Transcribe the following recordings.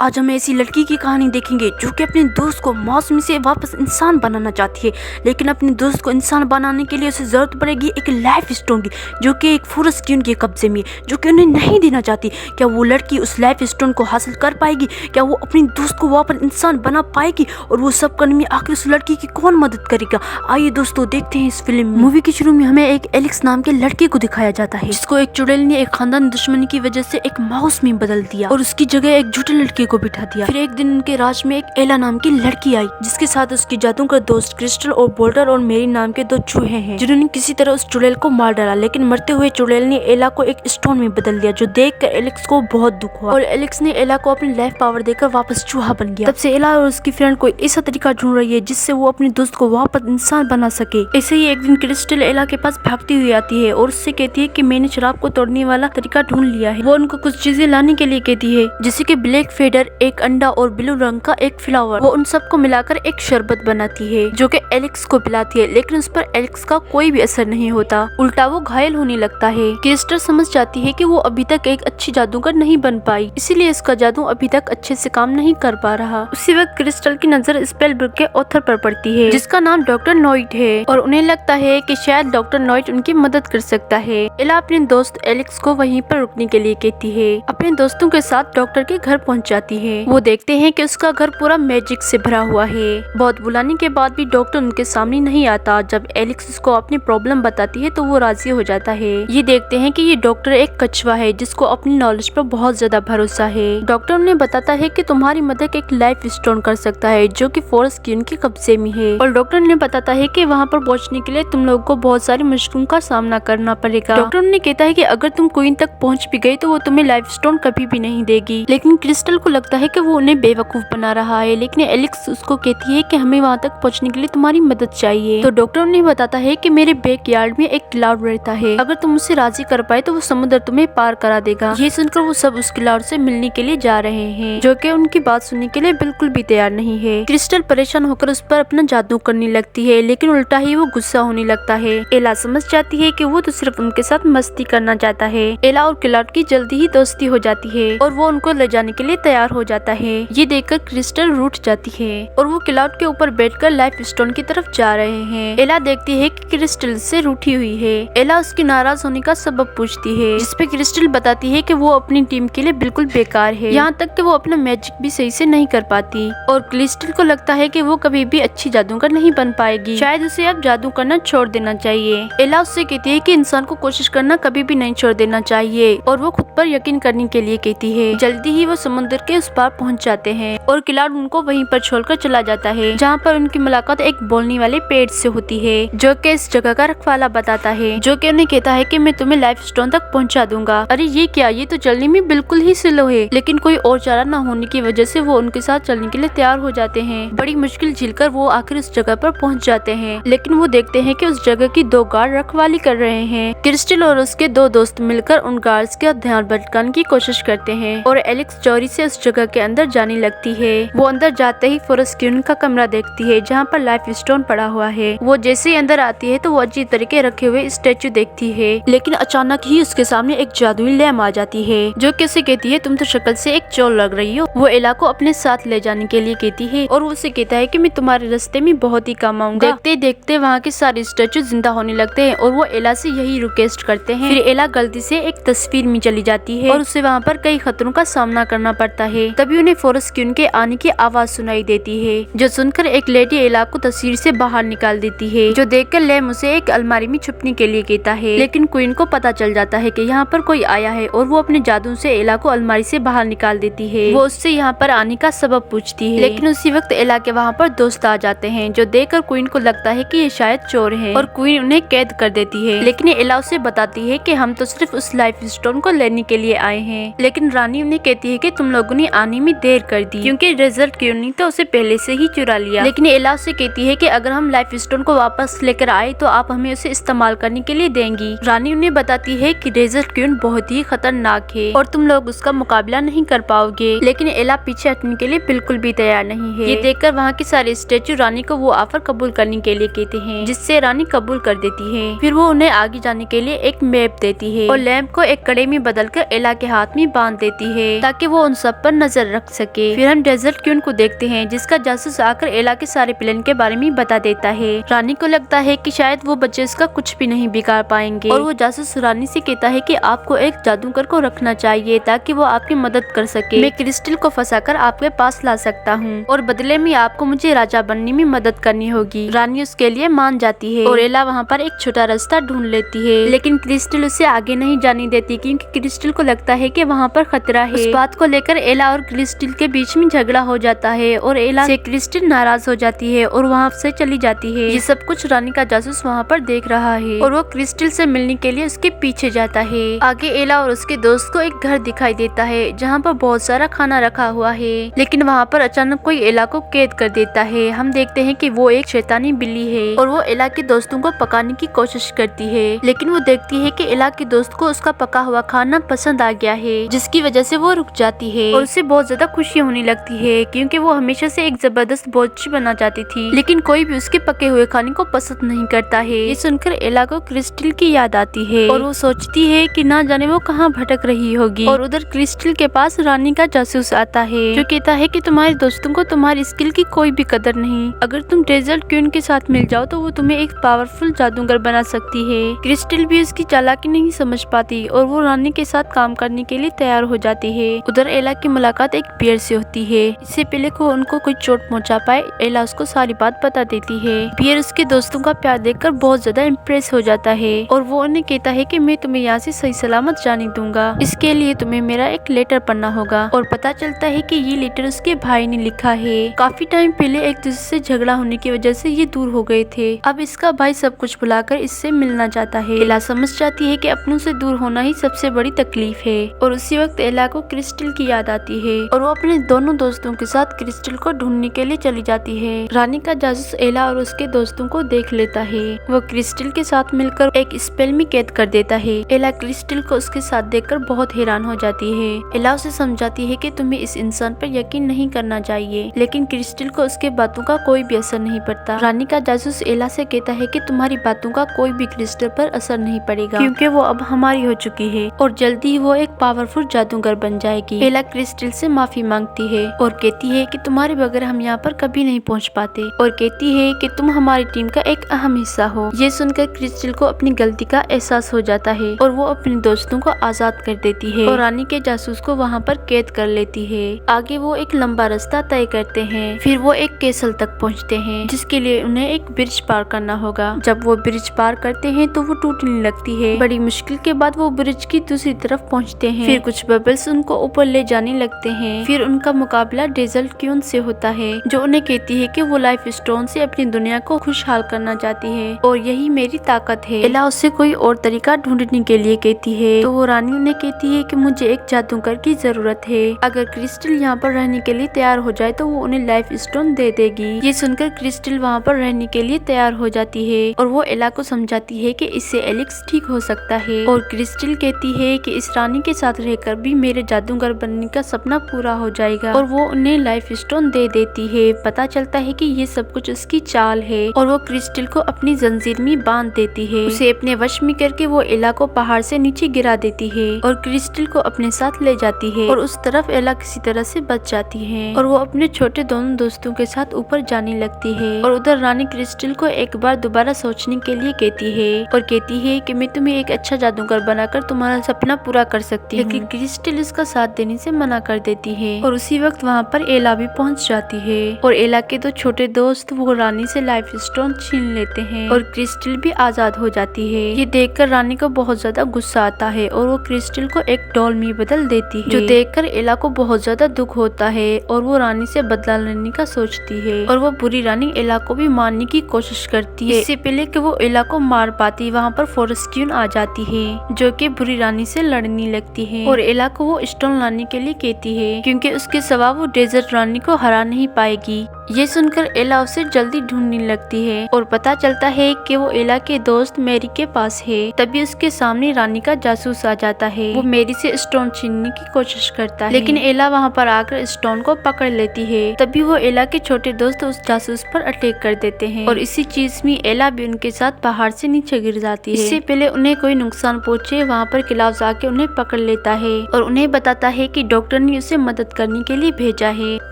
आज हम ऐसी लड़की की कहानी देखेंगे जो कि अपने दोस्त को मौसमी से वापस इंसान बनाना चाहती है, लेकिन अपने दोस्त को इंसान बनाने के लिए उसे जरूरत पड़ेगी एक लाइफ स्टोन की जो कि एक फॉरेस्ट क्यून के कब्जे में, जो कि उन्हें नहीं देना चाहती। क्या वो लड़की उस लाइफ स्टोन को हासिल कर पाएगी? क्या वो अपने दोस्त को वापस इंसान बना पाएगी? और वो सब करने में आखिर उस लड़की की कौन मदद करेगा? आइए दोस्तों देखते हैं इस फिल्म। मूवी के शुरू में हमें एक एलेक्स नाम के लड़के को दिखाया जाता है जिसको एक चुड़ैल ने एक खानदान दुश्मनी की वजह से एक माउस में बदल दिया और उसकी जगह एक झूठे लड़के को बिठा दिया। फिर एक दिन उनके राज में एक एला नाम की लड़की आई जिसके साथ उसकी जादूगर दोस्त क्रिस्टल और बोल्टर और मेरी नाम के दो चूहे हैं जिन्होंने किसी तरह उस चुड़ैल को मार डाला। लेकिन मरते हुए चुड़ैल ने एला को एक स्टोन में बदल दिया जो देखकर एलेक्स को बहुत दुख हुआ और एलेक्स ने एला को अपनी लाइफ पावर देकर वापस चूहा बन गया। तब से एला और उसकी फ्रेंड कोई ऐसा तरीका ढूंढ रही है जिससे वो अपने दोस्त को वापस इंसान बना सके। ऐसे ही एक दिन क्रिस्टल एला के पास भागती हुई आती है और उससे कहती है कि मैंने शराब को तोड़ने वाला तरीका ढूंढ लिया है। वो उनको कुछ चीजें लाने के लिए कहती है जैसे कि ब्लैक फेडर, एक अंडा और ब्लू रंग का एक फ्लावर। वो उन सबको मिलाकर एक शरबत बनाती है जो कि एलेक्स को पिलाती है, लेकिन उस पर एलेक्स का कोई भी असर नहीं होता, उल्टा वो घायल होने लगता है। क्रिस्टल समझ जाती है कि वो अभी तक एक अच्छी जादूगर नहीं बन पाई, इसीलिए इसका जादू अभी तक अच्छे से काम नहीं कर पा रहा। उसी वक्त क्रिस्टल की नजर स्पेल बुक के ऑथर पर पड़ती है जिसका नाम डॉक्टर नॉइट है और उन्हें लगता है कि शायद डॉक्टर नॉइट उनकी मदद कर सकता है। एला अपने दोस्त एलेक्स को वहीं पर रुकने के लिए कहती है। अपने दोस्तों के साथ डॉक्टर के घर पहुंच जाती है। वो देखते हैं कि उसका घर पूरा मैजिक से भरा हुआ है। बहुत बुलाने के बाद भी डॉक्टर उनके सामने नहीं आता। जब एलेक्स उसको अपनी प्रॉब्लम बताती है तो वो राजी हो जाता है। ये देखते हैं कि ये डॉक्टर एक कछुआ है जिसको अपनी नॉलेज पर बहुत ज्यादा भरोसा है। डॉक्टर उन्हें बताता है कि तुम्हारी मदद एक लाइफ स्टोन कर सकता है जो कि फॉरेस्ट क्यून के कब्जे में है और डॉक्टर उन्हें बताता है कि वहाँ पर पहुँचने के लिए तुम लोगों को बहुत सारी मुश्किलों का सामना करना पड़ेगा। डॉक्टर उन्हें कहता है कि अगर तुम क्वीन तक पहुँच भी गई तो वो तुम्हें लाइफ स्टोन कभी भी नहीं देगी। लेकिन क्रिस्टल को लगता है कि वो उन्हें बेवकूफ बना रहा है, लेकिन एलेक्स उसको कहती है कि हमें वहाँ तक पहुँचने के लिए तुम्हारी मदद चाहिए। तो डॉक्टर उन्हें बताता है कि मेरे बैकयार्ड में एक क्लाउड रहता है, अगर तुम उसे राजी कर पाए तो वो समुद्र तुम्हें पार करा देगा। ये सुनकर वो सब उस क्लाउड से मिलने के लिए जा रहे हैं जो कि उनकी बात सुनने के लिए बिल्कुल भी तैयार नहीं है। क्रिस्टल परेशान होकर उस पर अपना जादू करने लगती है, लेकिन उल्टा ही वो गुस्सा होने लगता है। एला समझ जाती है कि वो तो सिर्फ उनके साथ मस्ती करना चाहता है। एला और क्लाउड की जल्दी ही दोस्ती हो जाती है और वो उनको ले जाने के लिए तैयार हो जाता है। ये देखकर क्रिस्टल रूठ जाती है और वो क्लाउड के ऊपर बैठकर लाइफ स्टोन की तरफ जा रहे हैं। एला देखती है कि क्रिस्टल से रूठी हुई है। एला उसकी नाराज होने का सबब पूछती है जिसपे क्रिस्टल बताती है कि वो अपनी टीम के लिए बिल्कुल बेकार है, यहाँ तक कि वो अपना मैजिक भी सही से नहीं कर पाती और क्रिस्टल को लगता है कि वो कभी भी अच्छी जादूगर नहीं बन पाएगी, शायद उसे अब जादू करना छोड़ देना चाहिए। एला उससे कहती है कि इंसान को कोशिश करना कभी भी नहीं छोड़ देना चाहिए और वो खुद पर यकीन करने के लिए कहती है। जल्दी ही वो समुद्र के उस पार पहुंच जाते हैं और क्लाउड उनको वहीं पर छोड़कर चला जाता है जहाँ पर उनकी मुलाकात एक बोलने वाले पेड़ से होती है जो कि इस जगह का रखवाला बताता है, जो कि उन्हें कहता है कि मैं तुम्हें लाइफ स्टोन तक पहुंचा दूंगा। अरे ये क्या, ये तो चलने में बिल्कुल ही स्लो है। लेकिन कोई और चारा न होने की वजह से वो उनके साथ चलने के लिए तैयार हो जाते हैं। बड़ी मुश्किल झेलकर वो आखिर उस जगह पर पहुंच जाते हैं, लेकिन वो देखते हैं कि उस जगह की दो गार्ड रखवाली कर रहे हैं। क्रिस्टल और उसके दो दोस्त मिलकर उन गार्ड्स का ध्यान भटकाने की कोशिश करते हैं और एलेक्स चोरी से उस जगह के अंदर जाने लगती है। वो अंदर जाते ही फॉरेस्ट क्यून का कमरा देखती है जहाँ पर लाइफ स्टोन पड़ा हुआ है। वो जैसे ही अंदर आती है तो वो अजीब तरीके रखे हुए स्टेचू देखती है, लेकिन अचानक ही उसके सामने एक जादुई लैम्प आ जाती है जो कि उसे कहती है तुम तो शक्ल से एक चोर लग रही हो। वो एला को अपने साथ ले जाने के लिए कहती है और वो उसे कहता है कि मैं तुम्हारे रास्ते में बहुत ही काम आऊंगा। देखते देखते वहाँ के सारे स्टेचू जिंदा होने लगते हैं और वो एला से यही रिक्वेस्ट करते हैं। फिर एला गलती से एक तस्वीर में चली जाती है और उसे वहाँ पर कई खतरों का सामना करना पड़ता है। तभी उन्हें फॉरेस्ट क्यून के आने की आवाज सुनाई देती है जो सुनकर एक लेडी एला को तस्वीर से बाहर निकाल देती है, जो देखकर लैम उसे एक अलमारी में छुपने के लिए कहता है। लेकिन क्वीन को पता चल जाता है कि यहाँ पर कोई आया है और वो अपने जादू से एला को अलमारी से बाहर निकाल देती है। वो उससे यहाँ पर आने का सबब पूछती है, लेकिन उसी वक्त एला के वहाँ पर दोस्त आ जाते हैं जो देखकर क्वीन को लगता है कि ये शायद चोर है और क्वीन उन्हें कैद कर देती है। लेकिन एला उसे बताती है कि हम तो सिर्फ उस लाइफ स्टोन को लेने के लिए आए हैं। लेकिन रानी उन्हें कहती है कि तुम लोगों ने आने में देर कर दी क्योंकि डेजर्ट क्यून ने तो उसे पहले से ही चुरा लिया। लेकिन एला उसे कहती है कि अगर हम लाइफ स्टोन को वापस लेकर आए तो आप हमें उसे इस्तेमाल करने के लिए देंगी। रानी उन्हें बताती है कि डेजर्ट क्यून बहुत ही खतरनाक है और तुम लोग उसका मुकाबला नहीं कर पाओगे। लेकिन एला पीछे हटने के लिए बिल्कुल भी तैयार नहीं है। ये देखकर वहाँ के सारे स्टेचू रानी को वो ऑफर कबूल करने के लिए कहते हैं, जिससे रानी कबूल कर देती है। फिर वो उन्हें आगे जाने के लिए एक मैप देती है और लैंप को एक कड़े में बदलकर एला के हाथ में बांध देती है ताकि वो उन सब पर पर नजर रख सके। फिर हम डेजर्ट क्वीन को देखते हैं जिसका जासूस आकर एला के सारे प्लान के बारे में बता देता है। रानी को लगता है कि शायद वो बच्चे इसका कुछ भी नहीं बिगाड़ पाएंगे और वो जासूस रानी से कहता है कि आपको एक जादूगर को रखना चाहिए ताकि वो आपकी मदद कर सके। मैं क्रिस्टल को फंसाकर आपके पास ला सकता हूँ और बदले में आपको मुझे राजा बनने में मदद करनी होगी। रानी उसके लिए मान जाती है और एला वहाँ पर एक छोटा रास्ता ढूंढ लेती है, लेकिन क्रिस्टल उसे आगे नहीं जाने देती क्योंकि क्रिस्टल को लगता है कि वहाँ पर खतरा है। इस बात को लेकर एला और क्रिस्टल के बीच में झगड़ा हो जाता है और एला से क्रिस्टल नाराज हो जाती है और वहाँ से चली जाती है। ये सब कुछ रानी का जासूस वहाँ पर देख रहा है और वो क्रिस्टल से मिलने के लिए उसके पीछे जाता है। आगे एला और उसके दोस्त को एक घर दिखाई देता है जहाँ पर बहुत सारा खाना रखा हुआ है, लेकिन वहाँ पर अचानक कोई एला को कैद कर देता है। हम देखते हैं कि वो एक शैतानी बिल्ली है और वो एला के दोस्तों को पकाने की कोशिश करती है, लेकिन वो देखती है कि एला के दोस्त को उसका पका हुआ खाना पसंद आ गया है, जिसकी वजह से वो रुक जाती है और उसे बहुत ज्यादा खुशी होने लगती है क्योंकि वो हमेशा से एक जबरदस्त बोझी बनना चाहती थी, लेकिन कोई भी उसके पके हुए खाने को पसंद नहीं करता है। ये सुनकर एला को क्रिस्टल की याद आती है और वो सोचती है कि ना जाने वो कहाँ भटक रही होगी। और उधर क्रिस्टल के पास रानी का जासूस आता है जो कहता है कि तुम्हारे दोस्तों को तुम्हारी स्किल की कोई भी कदर नहीं, अगर तुम डेजर्ट क्वीन के साथ मिल जाओ तो वो तुम्हें एक पावरफुल जादूगर बना सकती है। क्रिस्टल भी उसकी चालाकी नहीं समझ पाती और वो रानी के साथ काम करने के लिए तैयार हो जाती है। उधर एला की मुलाकात एक बियर से होती है। इससे पहले को उनको कोई चोट पहुंचा पाए एला उसको सारी बात बता देती है। बियर उसके दोस्तों का प्यार देखकर बहुत ज्यादा इम्प्रेस हो जाता है और वो उन्हें कहता है कि मैं तुम्हें यहाँ से सही सलामत जाने दूंगा, इसके लिए तुम्हें मेरा एक लेटर पढ़ना होगा। और पता चलता है कि ये लेटर उसके भाई ने लिखा है। काफी टाइम पहले एक दूसरे से झगड़ा होने की वजह से ये दूर हो गए थे। अब इसका भाई सब कुछ भुलाकर इससे मिलना चाहता है। एला समझ जाती है कि अपनों से दूर होना ही सबसे बड़ी तकलीफ है और उसी वक्त एला को क्रिस्टल की याद आती है और वो अपने दोनों दोस्तों के साथ क्रिस्टल को ढूंढने के लिए चली जाती है। रानी का जासूस एला और उसके दोस्तों को देख लेता है। वो क्रिस्टल के साथ मिलकर एक स्पेल में कैद कर देता है। एला क्रिस्टल को उसके साथ देखकर बहुत हैरान हो जाती है। एला उसे समझाती है कि तुम्हें इस इंसान पर यकीन नहीं करना चाहिए, लेकिन क्रिस्टल को उसके बातों का कोई भी असर नहीं पड़ता। रानी का जासूस एला से कहता है कि तुम्हारी बातों का कोई भी क्रिस्टल पर असर नहीं पड़ेगा क्योंकि वो अब हमारी हो चुकी है और जल्दी ही वो एक पावरफुल जादूगर बन जाएगी। एला क्रिस्टल से माफी मांगती है और कहती है कि तुम्हारे बगैर हम यहाँ पर कभी नहीं पहुँच पाते और कहती है कि तुम हमारी टीम का एक अहम हिस्सा हो। ये सुनकर क्रिस्टल को अपनी गलती का एहसास हो जाता है और वो अपने दोस्तों को आजाद कर देती है और रानी के जासूस को वहाँ पर कैद कर लेती है। आगे वो एक लंबा रास्ता तय करते हैं। फिर वो एक कैसल तक पहुँचते हैं जिसके लिए उन्हें एक ब्रिज पार करना होगा। जब वो ब्रिज पार करते हैं तो वो टूटने लगती है। बड़ी मुश्किल के बाद वो ब्रिज की दूसरी तरफ पहुँचते हैं। फिर कुछ बबल्स उनको ऊपर ले जाने लगते हैं। फिर उनका मुकाबला डेजर्ट क्वीन से होता है जो उन्हें कहती है कि वो लाइफ स्टोन से अपनी दुनिया को खुशहाल करना चाहती है और यही मेरी ताकत है। एला उससे कोई और तरीका ढूंढने के लिए कहती है तो वो रानी उन्हें कहती है कि मुझे एक जादूगर की जरूरत है। अगर क्रिस्टल यहाँ पर रहने के लिए तैयार हो जाए तो वो उन्हें लाइफ स्टोन दे देगी। ये सुनकर क्रिस्टल वहाँ पर रहने के लिए तैयार हो जाती है और वो एला को समझाती है कि इससे एलेक्स ठीक हो सकता है और क्रिस्टल कहती है कि इस रानी के साथ रहकर भी मेरे जादूगर बनने का सपना पूरा हो जाएगा और वो उन्हें लाइफ स्टोन दे देती है। पता चलता है कि ये सब कुछ उसकी चाल है और वो क्रिस्टल को अपनी जंजीर में बांध देती है। उसे अपने वश में करके वो एला को पहाड़ से नीचे गिरा देती है और क्रिस्टल को अपने साथ ले जाती है और उस तरफ एला किसी तरह से बच जाती है और वो अपने छोटे दोनों दोस्तों के साथ ऊपर जाने लगती है। और उधर रानी क्रिस्टल को एक बार दोबारा सोचने के लिए कहती है और कहती है कि मैं तुम्हें एक अच्छा जादूगर बनाकर तुम्हारा सपना पूरा कर सकती हूँ, लेकिन क्रिस्टल इसका साथ देने से मना कर देती है। और उसी वक्त वहाँ पर एला भी पहुँच जाती है और एला के दो छोटे दोस्त वो रानी से लाइफ स्टोन छीन लेते हैं और क्रिस्टल भी आजाद हो जाती है। ये देखकर रानी को बहुत ज्यादा गुस्सा आता है और वो क्रिस्टल को एक डॉल में बदल देती है, जो देखकर एला को बहुत ज्यादा दुख होता है और वो रानी से बदला लेने का सोचती है और वो बुरी रानी एला को भी मारने की कोशिश करती है। इससे पहले कि वो एला को मार पाती वहाँ पर फॉरेस्ट क्वीन आ जाती है जो कि बुरी रानी से लड़ने लगती है और एला को वो स्टोन लाने के लिए कहती है क्योंकि उसके सिवा वो डेजर्ट रानी को हरा नहीं पाएगी। ये सुनकर एला उसे जल्दी ढूंढने लगती है और पता चलता है कि वो एला के दोस्त मैरी के पास है। तभी उसके सामने रानी का जासूस आ जाता है। वो मैरी से स्टोन छीनने की कोशिश करता है, लेकिन एला वहाँ पर आकर स्टोन को पकड़ लेती है। तभी वो एला के छोटे दोस्त उस जासूस पर अटैक कर देते हैं और इसी चीज में एला भी उनके साथ पहाड़ से नीचे गिर जाती है। इससे पहले उन्हें कोई नुकसान पहुँचे वहाँ पर क्लाउस आके उन्हें पकड़ लेता है और उन्हें बताता है कि डॉक्टर डॉक्टर ने उसे मदद करने के लिए भेजा है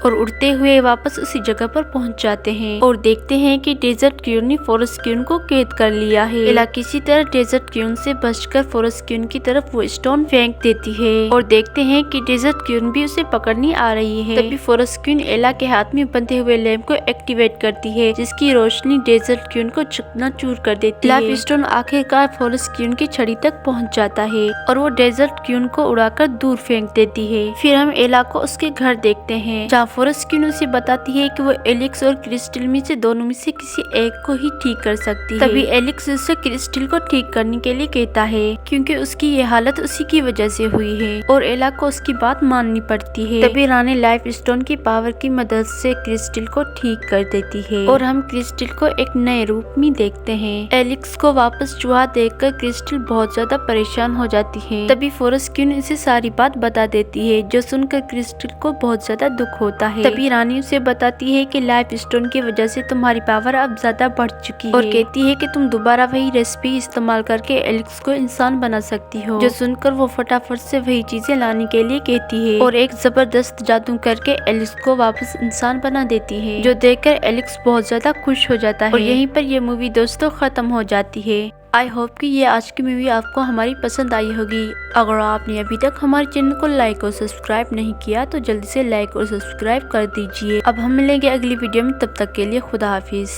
और उड़ते हुए वापस उसी जगह पर पहुंच जाते हैं और देखते हैं कि डेजर्ट क्वीन ने फॉरेस्ट क्वीन को कैद कर लिया है। एला किसी तरह डेजर्ट क्वीन से बचकर फॉरेस्ट क्वीन की तरफ वो स्टोन फेंक देती है और देखते हैं कि डेजर्ट क्वीन भी उसे पकड़ने आ रही है। तभी फॉरेस्ट क्वीन एला के हाथ में बंधे हुए लैंप को एक्टिवेट करती है, जिसकी रोशनी डेजर्ट क्वीन को चकनाचूर कर देती है। लाइफ स्टोन आखिरकार फॉरेस्ट क्वीन की छड़ी तक पहुंच जाता है और वो डेजर्ट क्वीन को उड़ाकर दूर फेंक देती है। फिर हम एला को उसके घर देखते हैं, जहाँ फॉरेस्ट क्वीन उसे बताती है कि वो एलेक्स और क्रिस्टल में से दोनों में से किसी एक को ही ठीक कर सकती है। तभी एलेक्स उससे क्रिस्टल को ठीक करने के लिए कहता है, क्योंकि उसकी ये हालत उसी की वजह से हुई है और एला को उसकी बात माननी पड़ती है। तभी रानी लाइफ स्टोन की पावर की मदद से क्रिस्टल को ठीक कर देती है और हम क्रिस्टल को एक नए रूप में देखते हैं। एलेक्स को वापस चूहा देखकर क्रिस्टल बहुत ज्यादा परेशान हो जाती है। तभी फॉरेस्ट क्वीन इसे सारी बात बता देती है, जो सुनकर क्रिस्टल को बहुत ज्यादा दुख होता है। तभी रानी उसे बताती है कि लाइफ स्टोन की वजह से तुम्हारी पावर अब ज्यादा बढ़ चुकी है और कहती है कि तुम दोबारा वही रेसिपी इस्तेमाल करके एलेक्स को इंसान बना सकती हो। जो सुनकर वो फटाफट से वही चीजें लाने के लिए कहती है और एक जबरदस्त जादू करके एलेक्स को वापस इंसान बना देती है, जो देखकर एलेक्स बहुत ज्यादा खुश हो जाता है। और यहीं पर ये मूवी दोस्तों खत्म हो जाती है। आई होप कि ये आज की मूवी आपको हमारी पसंद आई होगी। अगर आपने अभी तक हमारे चैनल को लाइक और सब्सक्राइब नहीं किया तो जल्दी से लाइक और सब्सक्राइब कर दीजिए। अब हम मिलेंगे अगली वीडियो में, तब तक के लिए खुदा हाफिज।